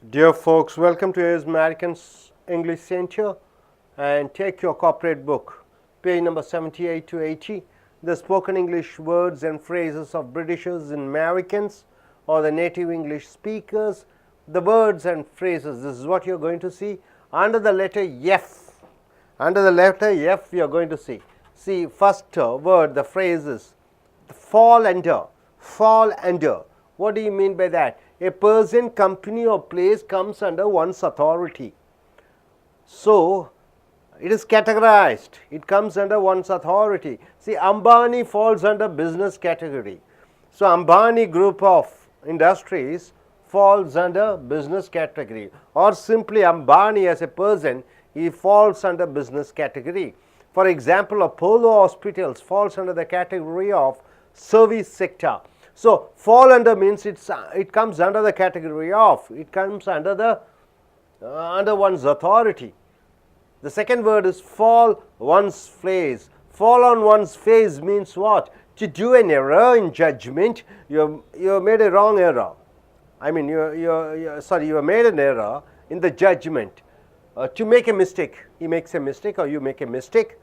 Dear folks, welcome to AS Americans English Center, and take your corporate book, page number 78 to 80, the spoken English words and phrases of Britishers and Americans or the native English speakers. The words and phrases, this is what you are going to see under the letter F. Under the letter F, you are going to see. See, first word, the phrases, fall under, fall under. What do you mean by that? A person, company or place comes under one's authority. So, it is categorized. It comes under one's authority. See, Ambani falls under business category. So, Ambani group of industries falls under business category, or simply Ambani as a person, he falls under business category. For example, Apollo Hospitals falls under the category of service sector. So, fall under means it comes under the category of, it comes under the under one's authority. The second word is fall one's face. Fall on one's face means what? To do an error in judgment. You made a wrong error. I mean, you have made an error in the judgment. To make a mistake, he makes a mistake or you make a mistake.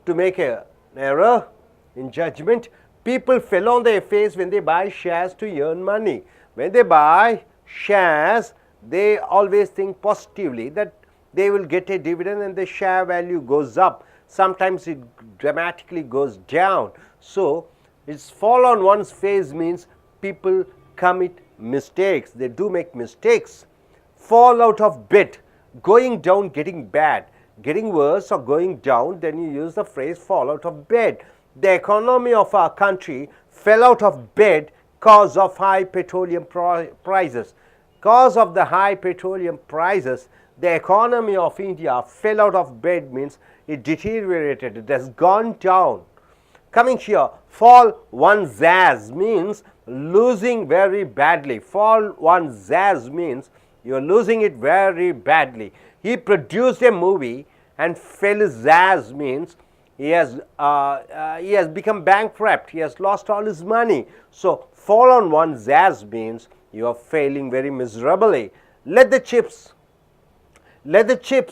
To make an error in judgment. People fell on their face when they buy shares to earn money. When they buy shares, they always think positively that they will get a dividend and the share value goes up. Sometimes it dramatically goes down. So, it's fall on one's face means people commit mistakes. They do make mistakes. Fall out of bed, going down, getting bad, getting worse or going down, then you use the phrase fall out of bed. The economy of our country fell out of bed cause of high petroleum prices. Cause of the high petroleum prices, the economy of India fell out of bed means it deteriorated, it has gone down. Coming here, fall one's ass means losing very badly. Fall one's ass means you are losing it very badly. He produced a movie and fell his ass means he has become bankrupt, he has lost all his money. So, fall on one's ass means you are failing very miserably. Let the chips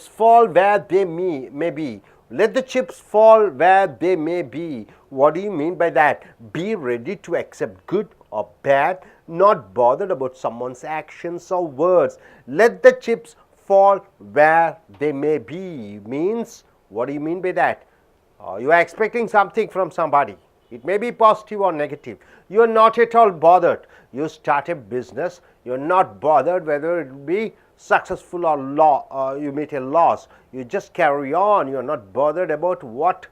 fall where they may be. Let the chips fall where they may be. What do you mean by that? Be ready to accept good or bad, not bothered about someone's actions or words. Let the chips fall where they may be means, what do you mean by that? You are expecting something from somebody. It may be positive or negative. You are not at all bothered. You start a business. You are not bothered whether it will be successful or you meet a loss. You just carry on. You are not bothered about what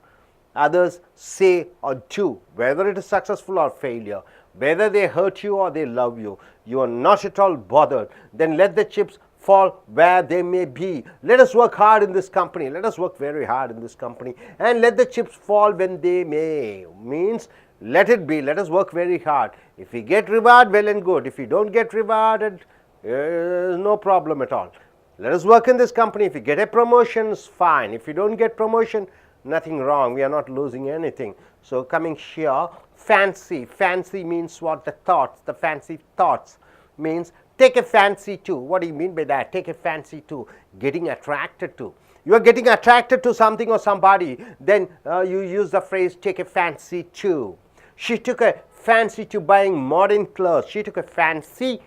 others say or do, whether it is successful or failure, whether they hurt you or they love you. You are not at all bothered. Then let the chips fall where they may be. Let us work hard in this company. Let us work very hard in this company. And let the chips fall when they may. Means let it be. Let us work very hard. If we get reward, well and good. If we don't get rewarded, no problem at all. Let us work in this company. If we get a promotion, it's fine. If we don't get promotion, nothing wrong. We are not losing anything. So coming here, fancy. Fancy means what? The thoughts. The fancy thoughts means take a fancy to. What do you mean by that? Take a fancy to. Getting attracted to. You are getting attracted to something or somebody, then you use the phrase take a fancy to. She took a fancy to buying modern clothes. She took a fancy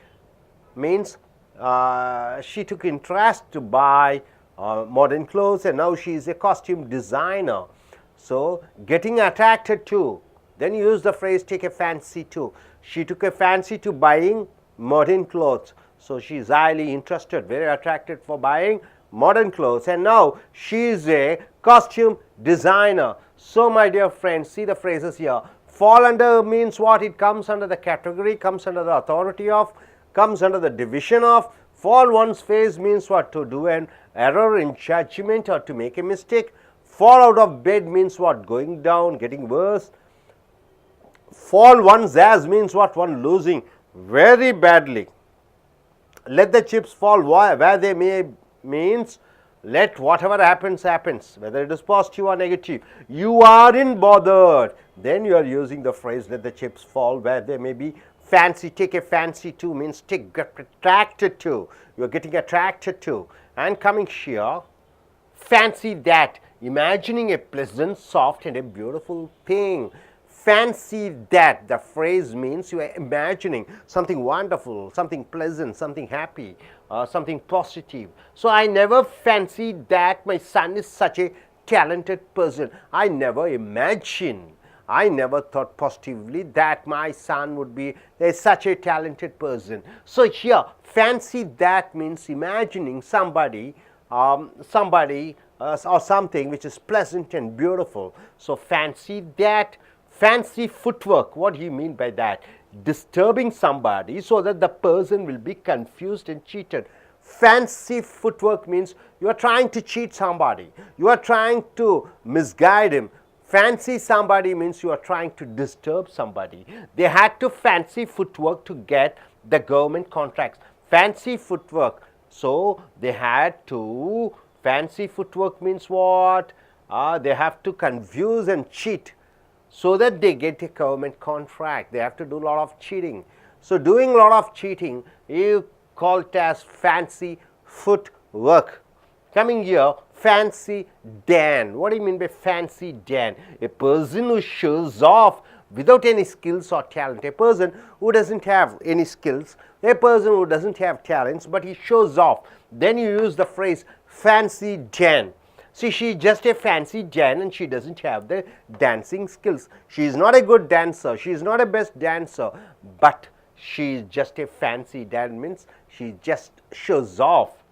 means she took interest to buy modern clothes, and now she is a costume designer. So, getting attracted to. Then you use the phrase take a fancy to. She took a fancy to buying modern clothes. So, she is highly interested, very attracted for buying modern clothes, and now she is a costume designer. So, my dear friends, see the phrases here. Fall under means what? It comes under the category, comes under the authority of, comes under the division of. Fall one's face means what? To do an error in judgment or to make a mistake. Fall out of bed means what? Going down, getting worse. Fall one's ass means what? One losing very badly. Let the chips fall where they may means let whatever happens, happens, whether it is positive or negative. You aren't bothered. Then you are using the phrase let the chips fall where they may be. Fancy, take a fancy to means get attracted to. You are getting attracted to. And coming here, fancy that, imagining a pleasant, soft and a beautiful thing. Fancy that, the phrase means you are imagining something wonderful, something pleasant, something happy, something positive. So I never fancied that my son is such a talented person. I never imagined, I never thought positively that my son would be such a talented person. So here, fancy that means imagining somebody, or something which is pleasant and beautiful. So fancy that. Fancy footwork, what do you mean by that? Disturbing somebody so that the person will be confused and cheated. Fancy footwork means you are trying to cheat somebody, you are trying to misguide him. Fancy somebody means you are trying to disturb somebody. They had to fancy footwork to get the government contracts. Fancy footwork. So they had to, fancy footwork means what? They have to confuse and cheat so that they get a government contract. They have to do a lot of cheating. So doing a lot of cheating is called as fancy footwork. Coming here, fancy Dan. What do you mean by fancy Dan? A person who shows off without any skills or talent. A person who doesn't have any skills, a person who doesn't have talents, but he shows off. Then you use the phrase fancy Dan. See, she's just a fancy Jan and she doesn't have the dancing skills. She is not a good dancer, she is not a best dancer, but she is just a fancy Dan, means she just shows off.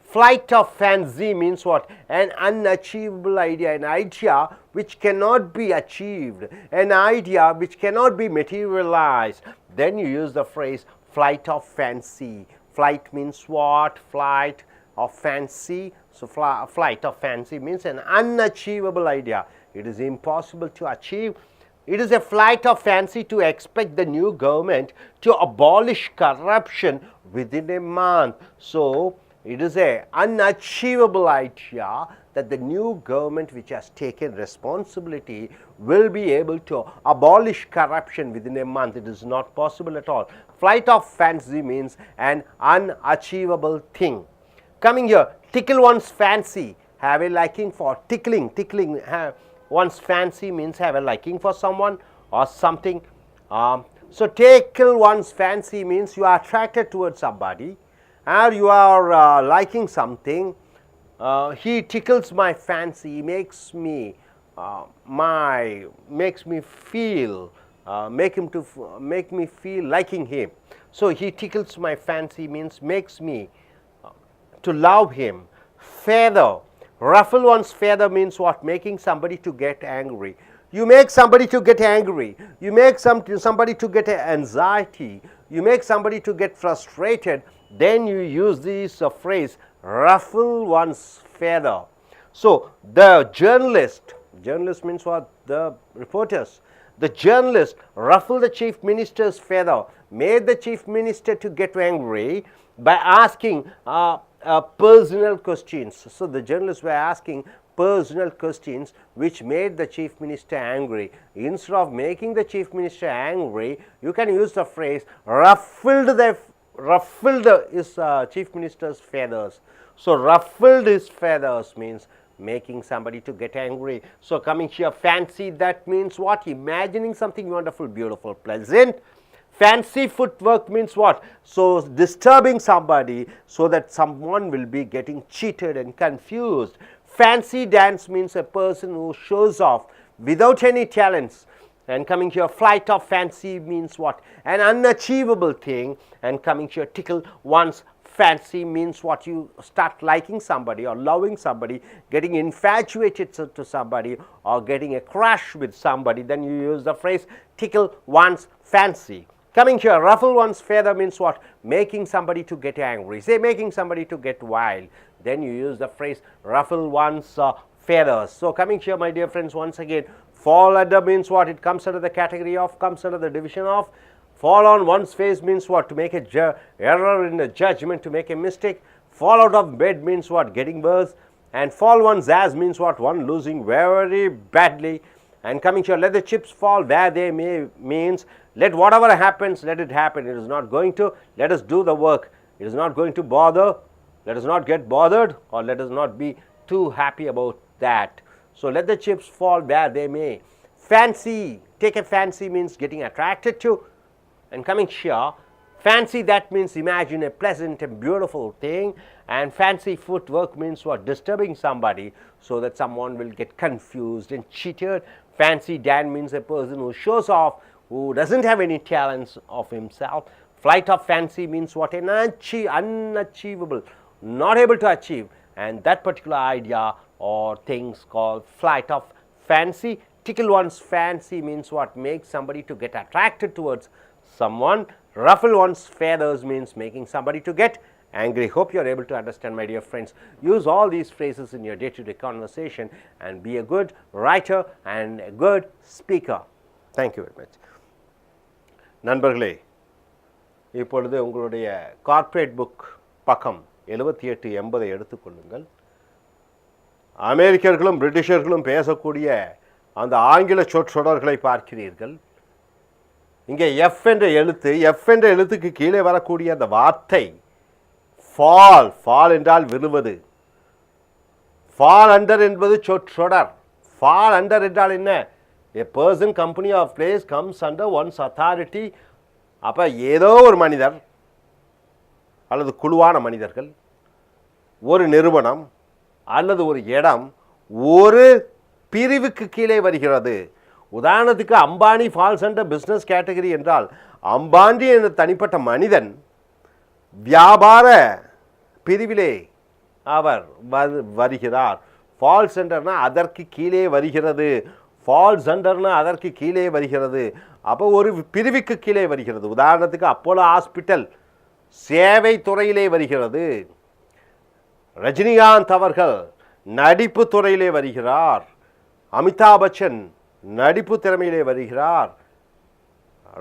Flight of fancy means what? An unachievable idea, an idea which cannot be achieved, an idea which cannot be materialized. Then you use the phrase flight of fancy. Flight means what? Flight of fancy. So flight of fancy means an unachievable idea. It is impossible to achieve. It is a flight of fancy to expect the new government to abolish corruption within a month. So it is an unachievable idea that the new government which has taken responsibility will be able to abolish corruption within a month. It is not possible at all. Flight of fancy means an unachievable thing. Coming here, tickle one's fancy, have a liking for tickling. Tickling one's fancy means have a liking for someone or something. So tickle one's fancy means you are attracted towards somebody or you are liking something. He tickles my fancy, he makes me feel, make me feel liking him. So he tickles my fancy means makes me to love him. Feather, ruffle one's feather means what? Making somebody to get angry. You make somebody to get angry, you make somebody to get anxiety, you make somebody to get frustrated, then you use this phrase ruffle one's feather. So the journalist means what? The reporters. The journalist ruffled the chief minister's feather, made the chief minister to get angry by asking personal questions. So the journalists were asking personal questions which made the chief minister angry. Instead of making the chief minister angry, you can use the phrase ruffled his chief minister's feathers. So ruffled his feathers means making somebody to get angry. So coming here, fancy, that means what? Imagining something wonderful, beautiful, pleasant. Fancy footwork means what? So disturbing somebody so that someone will be getting cheated and confused. Fancy dance means a person who shows off without any talents. And coming here, flight of fancy means what? An unachievable thing. And coming here, tickle one's fancy means what? You start liking somebody or loving somebody, getting infatuated to somebody or getting a crush with somebody. Then you use the phrase tickle one's fancy. Coming here, ruffle one's feather means what? Making somebody to get angry. Say making somebody to get wild. Then you use the phrase ruffle one's feathers. So coming here, my dear friends, once again, fall under means what? It comes under the category of, comes under the division of. Fall on one's face means what? To make a error in the judgment, to make a mistake. Fall out of bed means what? Getting worse. And fall one's ass means what? One losing very badly. And coming here, let the chips fall where they may means Let whatever happens, let it happen. It is not going to, let us do the work. It is not going to bother. Let us not get bothered, or let us not be too happy about that. So let the chips fall where they may. Fancy, take a fancy means getting attracted to. And coming here, fancy, that means imagine a pleasant and beautiful thing, and fancy footwork means what? Disturbing somebody so that someone will get confused and cheated. Fancy Dan means a person who shows off, who doesn't have any talents of himself. Flight of fancy means what? An unachievable, not able to achieve, and that particular idea or things called flight of fancy. Tickle one's fancy means what? Make somebody to get attracted towards someone. Ruffle one's feathers means making somebody to get angry. Hope you are able to understand, my dear friends. Use all these phrases in your day-to-day conversation and be a good writer and a good speaker. Thank you very much. நண்பர்களே, இப்பொழுது உங்களுடைய corporate book பக்கம் 78-80 எடுத்துக்கொள்ளுங்கள். அமெரிக்கர்களும் பிரிட்டிஷர்களும் பேசக்கூடிய அந்த ஆங்கில சொற்றொடர்களை பார்க்கிறீர்கள். இங்கே எஃப் என்ற எழுத்துக்கு கீழே வரக்கூடிய அந்த வார்த்தை ஃபால். ஃபால் என்றால் விழுவது. ஃபால் அண்டர் என்பது சொற்றொடர். ஃபால் அண்டர் என்றால் என்ன? A person, company or place comes under one's authority. அப்போ ஏதோ ஒரு மனிதர் அல்லது குழுவான மனிதர்கள், ஒரு நிறுவனம் அல்லது ஒரு இடம் ஒரு பிரிவுக்கு கீழே வருகிறது. உதாரணத்துக்கு Ambani falls under business category என்றால் அம்பானி என்ற தனிப்பட்ட மனிதன் வியாபார பிரிவிலே அவர் வருகிறார். ஃபால்ஸ் அண்டர்னா அதற்கு கீழே வருகிறது. ஃபால்ஸ் அண்டர்னா அதற்கு கீழே வருகிறது. அப்போ ஒரு பிரிவுக்கு கீழே வருகிறது. உதாரணத்துக்கு அப்போலோ ஹாஸ்பிட்டல் சேவை துறையிலே வருகிறது. ரஜினிகாந்த் அவர்கள் நடிப்பு துறையிலே வருகிறார். அமிதாப் பச்சன் நடிப்பு திறமையிலே வருகிறார்.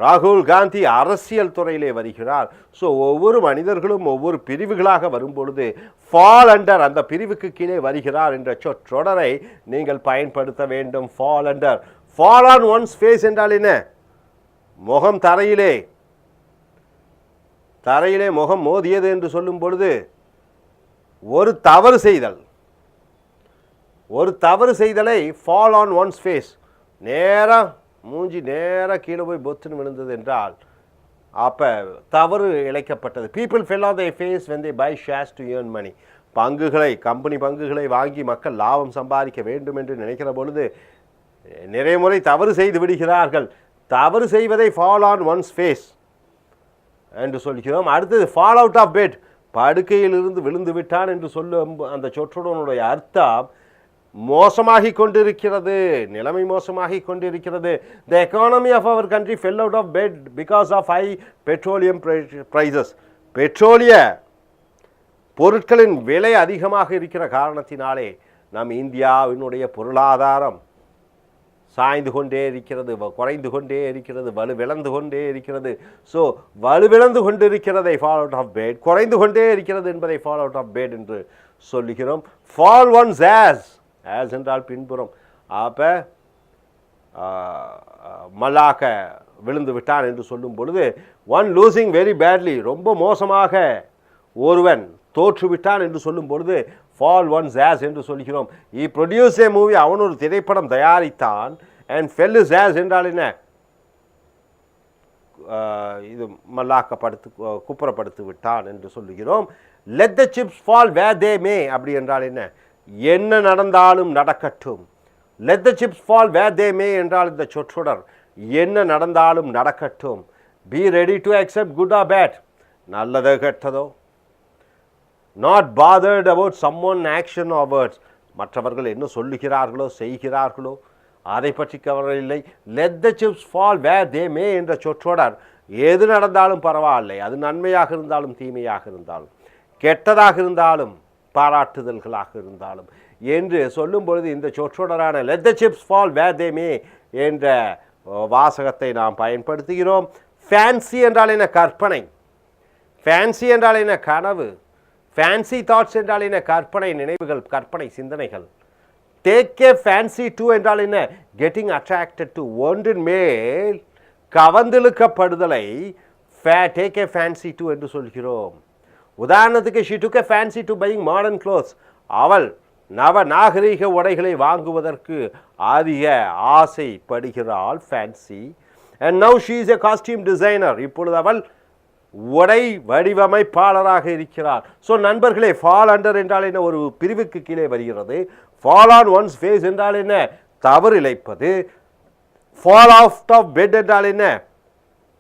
ராகுல் காந்தி அரசியல் துறையிலே வருகிறார். ஸோ ஒவ்வொரு மனிதர்களும் ஒவ்வொரு பிரிவுகளாக வரும்பொழுது ஃபால் அண்டர், அந்த பிரிவுக்கு கீழே வருகிறார் என்ற சொற்றொடரை நீங்கள் பயன்படுத்த வேண்டும். Fall under. Fall on one's face என்றால் என்ன? முகம் தரையிலே முகம் மோதியது என்று சொல்லும் பொழுது ஒரு தவறு செய்தலை ஃபால் ஆன் ஒன்ஸ் ஃபேஸ், நேராக மூஞ்சி நேராக கீழே போய் பொத்துன்னு விழுந்தது என்றால் அப்போ தவறு இழைக்கப்பட்டது. People fell on their face when they buy shares to earn money. Company பங்குகளை வாங்கி மக்கள் லாபம் சம்பாதிக்க வேண்டும் என்று நினைக்கிற பொழுது நிறைய முறை தவறு செய்து விடுகிறார்கள். தவறு செய்வதை ஃபால் ஆன் ஒன்ஸ் ஃபேஸ் என்று சொல்கிறோம். அடுத்தது ஃபால் அவுட் ஆஃப் பெட், படுக்கையிலிருந்து விழுந்து விட்டான் என்று சொல்லும் அந்த சொற்றொடனுடைய அர்த்தம் மோசமாகி கொண்டிருக்கிறது, நிலைமை மோசமாகி கொண்டிருக்கிறது. The economy of our country fell out of bed because of high petroleum prices. பெட்ரோலிய பொருட்களின் விலை அதிகமாக இருக்கிற காரணத்தினாலே நம் இந்தியாவினுடைய பொருளாதாரம் சாய்ந்து கொண்டே இருக்கிறது, குறைந்து கொண்டே இருக்கிறது, வலுவிழந்து கொண்டே இருக்கிறது. ஸோ வலுவிழந்து கொண்டிருக்கிறதை ஃபால் அவுட் ஆஃப் பெட், குறைந்து கொண்டே இருக்கிறது என்பதை ஃபால் அவுட் ஆஃப் பெட் என்று சொல்லுகிறோம். ஃபால் ஒன்ஸ் ஆஸ் என்றால் பின்புறம். அப்போ மல்லாக்க விழுந்து விட்டான் என்று சொல்லும் பொழுது ஒன் லூசிங் வெரி பேட்லி, ரொம்ப மோசமாக ஒருவன் தோற்றுவிட்டான் என்று சொல்லும் பொழுது ஃபால் ஒன்ஸ் ஆஸ் என்று சொல்கிறோம். ப்ரொடியூஸ் ஏ மூவி, அவன் ஒரு திரைப்படம் தயாரித்தான். அண்ட் ஃபெல் இஸ் ஆஸ் என்றால் என்ன? இது குப்புறப்படுத்தி விட்டான் என்று சொல்லுகிறோம். Let the chips fall where they may, அப்படி என்றால் என்ன நடந்தாலும் நடக்கட்டும். Let the chips fall where they may என்றால் இந்த சொற்றொடர் என்ன நடந்தாலும் நடக்கட்டும். Be ready to accept good or bad, நல்லதோ கெட்டதோ. Not bothered about someone action or words, மற்றவர்கள் என்ன சொல்லுகிறார்களோ செய்கிறார்களோ அதை பற்றி கவலை இல்லை. Let the chips fall where they மே என்ற சொற்றொடர் எது நடந்தாலும் பரவாயில்லை, அது நன்மையாக இருந்தாலும் தீமையாக இருந்தாலும் கெட்டதாக இருந்தாலும் பாராட்டுதல்களாக இருந்தாலும் என்று சொல்லும் பொழுது இந்த சொற்றொடரான let the chips fall where they மே என்ற வாசகத்தை நாம் பயன்படுத்துகிறோம். ஃபேன்சி என்றால் என்ன? கற்பனை. ஃபேன்சி என்றால் என்ன? கனவு. ஃபேன்சி தாட்ஸ் என்றால் என்ன? கற்பனை நினைவுகள், கற்பனை சிந்தனைகள். டேக் ஏ ஃபேன்சி டு என்றால் என்ன? கெட்டிங் அட்ராக்டட் டு, ஒன்றின் மேல் கவர்ந்திழுக்கப்படுதலை டேக் ஏ ஃபேன்சி டு என்று சொல்கிறோம். உதாரணத்துக்கு she took a fancy to buying modern clothes. அவள் நாகரீக உடைகளை வாங்குவதற்கு அதிக ஆசைப்படுகிறாள், fancy. And now she is a costume designer. இப்பொழுது அவள் உடை வடிவமைப்பாளராக இருக்கிறார். ஸோ நண்பர்களே, ஃபால் அண்டர் என்றால் என்ன? ஒரு பிரிவுக்கு கீழே வருகிறது. ஃபால் ஆன் ஒன்ஸ் ஃபேஸ் என்றால் என்ன? தவறு இழைப்பது. ஃபால் ஆஃப் ஆஃப் பெட் என்றால் என்ன?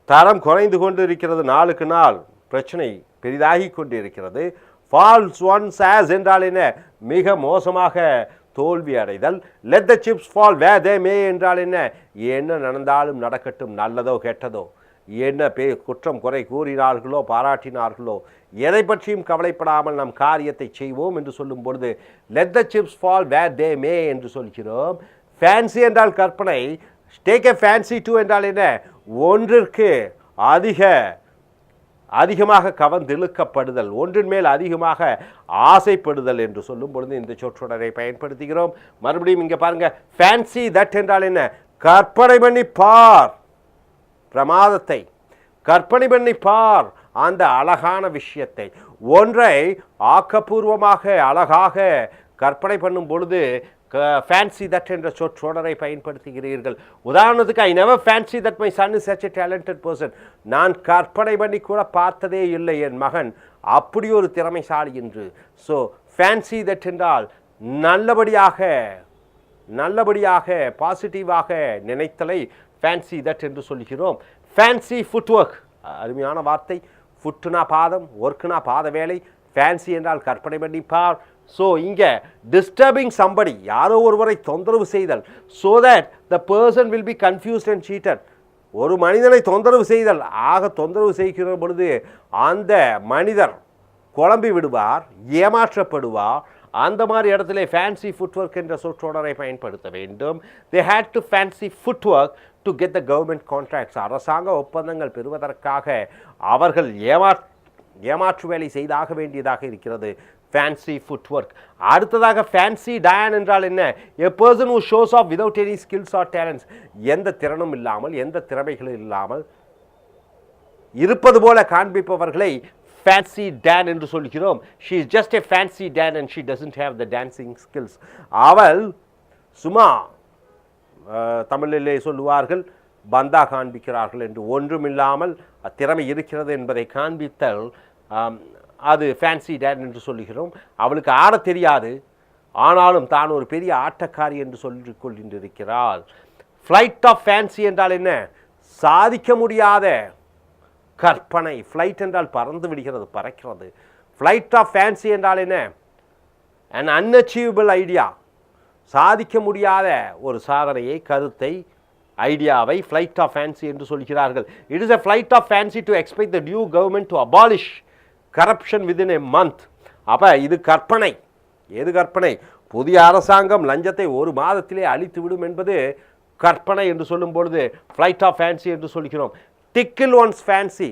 தரம் குறைந்து கொண்டு இருக்கிறது, நாளுக்கு நாள் பிரச்சனை பெரிதாகி கொண்டு இருக்கிறது. ஃபால்ஸ் ஒன்ஸ் ஆஸ் என்றால் என்ன? மிக மோசமாக தோல்வி அடைதல். Let the chips fall where they may என்றால் என்ன? என்ன நடந்தாலும் நடக்கட்டும், நல்லதோ கெட்டதோ, என்ன குற்றம் குறை கூறினார்களோ பாராட்டினார்களோ எதை பற்றியும் கவலைப்படாமல் நம் காரியத்தை செய்வோம் என்று சொல்லும் பொழுது let the chips fall where they மே என்று சொல்கிறோம். ஃபேன்சி என்றால் கற்பனை. டேக் எ ஃபேன்சி டு என்றால் என்ன? ஒன்றிற்கு அதிகமாக கவர்ந்திழுக்கப்படுதல், ஒன்றின் மேல் அதிகமாக ஆசைப்படுதல் என்று சொல்லும் பொழுது இந்த சொற்றொடரை பயன்படுத்துகிறோம். மறுபடியும் இங்கே பாருங்க, ஃபேன்சி தட் என்றால் என்ன? கற்பனை பண்ணி பார் பிரமாதத்தை, கற்பனை பண்ணி பார் அந்த அழகான விஷயத்தை. ஒன்றை ஆக்கப்பூர்வமாக அழகாக கற்பனை பண்ணும் பொழுது ஃபேன்சி தட் என்ற சொற்றொடரை பயன்படுத்துகிறீர்கள். உதாரணத்துக்கு, I never fancy that my son is such a talented person. நான் கற்பனை பண்ணி கூட பார்த்ததே இல்லை என் மகன் அப்படி ஒரு திறமைசாலி என்று. ஸோ ஃபேன்சி தட் என்றால் நல்லபடியாக பாசிட்டிவாக நினைத்தலை ஃபேன்சி தட் என்று சொல்கிறோம். ஃபேன்சி ஃபுட்வொர்க், அருமையான வார்த்தை. ஃபுட்டுனா பாதம், ஒர்க்குனா பாத வேலை, ஃபேன்சி என்றால் கற்பனை பண்ணி பார். ஸோ இங்கே டிஸ்டர்பிங் சம்படி, யாரோ ஒருவரை தொந்தரவு செய்தல், so that the person will be confused and cheated. ஒரு மனிதனை தொந்தரவு செய்தல், தொந்தரவு செய்கிற பொழுது அந்த மனிதர் குழம்பி விடுவார், ஏமாற்றப்படுவார். அந்த மாதிரி இடத்துல ஃபேன்சி ஃபுட்வொர்க் என்ற சொற்றொடரை பயன்படுத்த வேண்டும். They had to fancy footwork to get the government contracts. அரசாங்க ஒப்பந்தங்கள் பெறுவதற்காக அவர்கள் ஏமாற்று வேலை செய்தாக வேண்டியதாக இருக்கிறது. Fancy footwork. அடுத்ததாக ஃபேன்சி டயன் என்றால் என்ன? A person who shows off without any skills or talents. எந்த திறனும் இல்லாமல், எந்த திறமைகளும் இல்லாமல் இருப்பது போல காண்பிப்பவர்களை ஃபேன்சி டான் என்று சொல்கிறோம். She is just a fancy dan and she doesn't have the dancing skills. அவள் சும்மா, தமிழிலே சொல்லுவார்கள், பந்தா காண்பிக்கிறார்கள் என்று. ஒன்றுமில்லாமல் திறமை இருக்கிறது என்பதை காண்பித்தல், அது ஃபேன்சி டான் என்று சொல்லுகிறோம். அவளுக்கு ஆட தெரியாது, ஆனாலும் தான் ஒரு பெரிய ஆட்டக்காரி என்று சொல்லிக் கொண்டிருக்கிறாள். ஃப்ளைட் ஆஃப் ஃபேன்சி என்றால் என்ன? சாதிக்க முடியாத கற்பனை. ஃப்ளைட் என்றால் பறந்து விடுகிறது, பறக்கிறது. ஃப்ளைட் ஆஃப் ஃபேன்சி என்றால் என்ன? அன் அன்அச்சீவபிள் ஐடியா, சாதிக்க முடியாத ஒரு சாதனையை, கருத்தை, ஐடியாவை ஃப்ளைட் ஆஃப் ஃபேன்சி என்று சொல்கிறார்கள். It is a flight of fancy to expect the new government to abolish corruption within a month. அப்போ இது கற்பனை. எது கற்பனை? புதிய அரசாங்கம் லஞ்சத்தை ஒரு மாதத்திலே அழித்து விடும் என்பது கற்பனை என்று சொல்லும் பொழுது ஃப்ளைட் ஆஃப் ஃபேன்சி என்று சொல்கிறோம். டிக்கிள் ஒன்ஸ் ஃபேன்சி.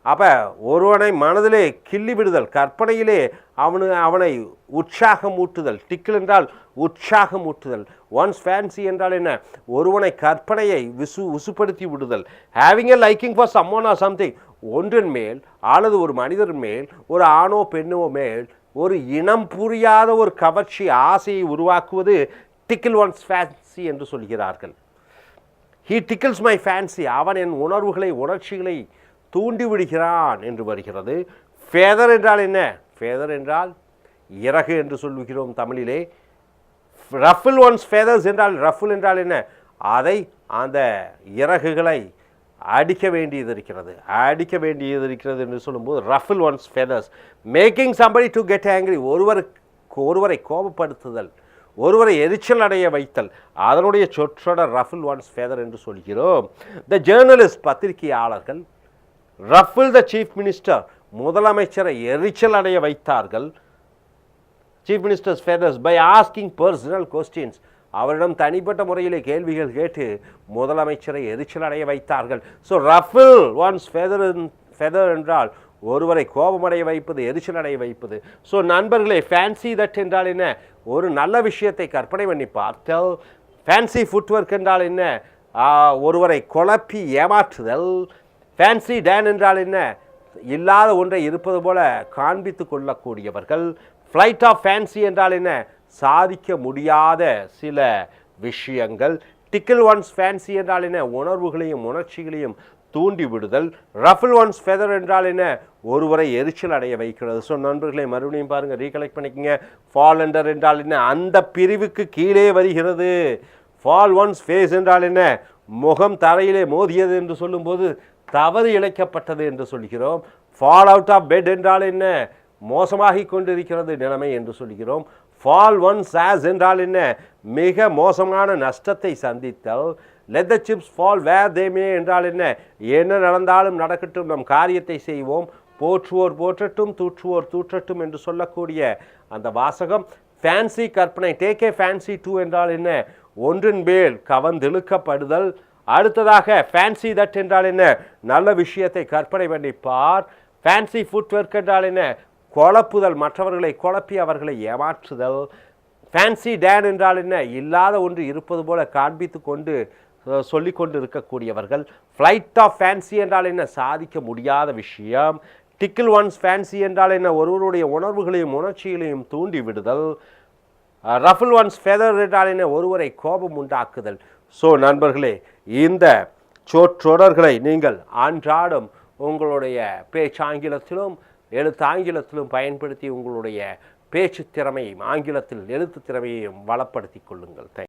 அப்போ ஒருவனை மனதிலே கிள்ளி விடுதல், கற்பனையிலே அவனை உற்சாகமூட்டுதல். டிக்கிள் என்றால் உற்சாகமூட்டுதல். ஒன்ஸ் ஃபேன்சி என்றால் என்ன? ஒருவனை கற்பனையை உசுப்படுத்தி விடுதல். Having a liking for சம்மோன் or something. ஒன்றின் மேல் அல்லது ஒரு மனிதர் மேல், ஒரு ஆணோ பெண்ணோ மேல் ஒரு இனம் புரியாத ஒரு கவர்ச்சி, ஆசையை உருவாக்குவது டிக்கிள் ஒன்ஸ் ஃபேன்சி என்று சொல்கிறார்கள். He tickles my fancy. அவன் என் உணர்ச்சிகளை தூண்டி விடுகிறான் என்று வருகிறது. ஃபேதர் என்றால் என்ன? ஃபேதர் என்றால் இறகு என்று சொல்லுகிறோம் தமிழிலே. ரஃபிள் ஒன்ஸ் ஃபேதர்ஸ் என்றால், ரஃபிள் என்றால் என்ன? அந்த இறகுகளை அடிக்க வேண்டியது இருக்கிறது என்று சொல்லும்போது ruffle once feathers. Making somebody to get angry. ஒருவரை கோபப்படுத்துதல், ஒருவரை எரிச்சல் அடைய வைத்தல், அதனுடைய சொற்றொடர் ரஃபிள் ஒன்ஸ் ஃபெதர் என்று சொல்கிறோம். த ஜேர்னலிஸ்ட், பத்திரிகையாளர்கள். ரஃபிள் த சீஃப் மினிஸ்டர், முதலமைச்சரை எரிச்சல் அடைய வைத்தார்கள். Chief minister's feathers by asking personal questions. அவரிடம் தனிப்பட்ட முறையிலே கேள்விகள் கேட்டு முதலமைச்சரை எரிச்சல் அடைய வைத்தார்கள். ஸோ ரஃபிள் ஒன்ஸ் ஃபெதர் என்றால் ஒருவரை கோபமடைய வைப்பது, எரிச்சல் அடைய வைப்பது. ஸோ நண்பர்களே, ஃபேன்சி தட் என்றால் என்ன? ஒரு நல்ல விஷயத்தை கற்பனை பண்ணி பார்த்தல். ஃபேன்சி ஃபுட்வொர்க் என்றால் என்ன? ஒருவரை குழப்பி ஏமாற்றுதல். ஃபேன்சி டான் என்றால் என்ன? இல்லாத ஒன்றை இருப்பது போல காண்பித்து கொள்ளக்கூடியவர்கள். ஃப்ளைட் ஆஃப் ஃபேன்சி என்றால் என்ன? சாதிக்க முடியாத சில விஷயங்கள். டிக்கிள் ஒன்ஸ் ஃபேன்சி என்றால் என்ன? உணர்வுகளையும் உணர்ச்சிகளையும் தூண்டி விடுதல். ரஃபிள் ஒன்ஸ் ஃபெதர் என்றால் என்ன? ஒருவரை எரிச்சல் அடைய வைக்கிறது. ஸோ நண்பர்களை மறுபடியும் பாருங்கள், ரீகலெக்ட் பண்ணிக்கோங்க. ஃபால் அண்டர் என்றால் என்ன? அந்த பிரிவுக்கு கீழே வருகிறது. ஃபால் ஒன்ஸ் ஃபேஸ் என்றால் என்ன? முகம் தரையிலே மோதியது என்று சொல்லும்போது தவறு இழைக்கப்பட்டது என்று சொல்கிறோம். ஃபால் அவுட் ஆஃப் பெட் என்றால் என்ன? மோசமாகி கொண்டிருக்கிறது நிலைமை என்று சொல்கிறோம். ஃபால் ஒன்ஸ் ஆஸ் என்றால் என்ன? மிக மோசமான நஷ்டத்தை சந்தித்தல். Let the chips fall where they may என்றால் என்ன? என்ன நடந்தாலும் நடக்கட்டும், நம் காரியத்தை செய்வோம், போற்றுவோர் போற்றட்டும், தூற்றுவோர் தூற்றட்டும் என்று சொல்லக்கூடிய அந்த வாசகம். ஃபேன்சி கற்பனை, டேக் ஏ ஃபேன்சி டூ என்றால் என்ன? ஒன்றின் மேல் கவர்ந்தெழுக்கப்படுதல். அடுத்ததாக ஃபேன்சி தட் என்றால் என்ன? நல்ல விஷயத்தை கற்பனை பண்ணிப்பார். ஃபேன்சி ஃபுட்வொர்க் என்றால் என்ன? குழப்புதல், மற்றவர்களை குழப்பி அவர்களை ஏமாற்றுதல். ஃபேன்சி டேன் என்றால் என்ன? இல்லாத ஒன்று இருப்பது போல காண்பித்து கொண்டு சொல்லிக்கொண்டு இருக்கக்கூடியவர்கள். ஃப்ளைட் ஆஃப் ஃபேன்சி என்றால் என்ன? சாதிக்க முடியாத விஷயம். டிக்கிள் ஒன்ஸ் ஃபேன்சி என்றால் என்ன? ஒருவருடைய உணர்வுகளையும் உணர்ச்சிகளையும் தூண்டி விடுதல். ரஃபிள் ஒன்ஸ் ஃபெதர் என்றால் என்ன? ஒருவரை கோபம் உண்டாக்குதல். ஸோ நண்பர்களே, இந்த சொற்றொடர்களை நீங்கள் அன்றாடம் உங்களுடைய பேச்சாங்கிலத்திலும் எழுத்தாங்கிலத்திலும் பயன்படுத்தி உங்களுடைய பேச்சு திறமையும் ஆங்கிலத்தில் எழுத்து திறமையையும் வளப்படுத்தி கொள்ளுங்கள்.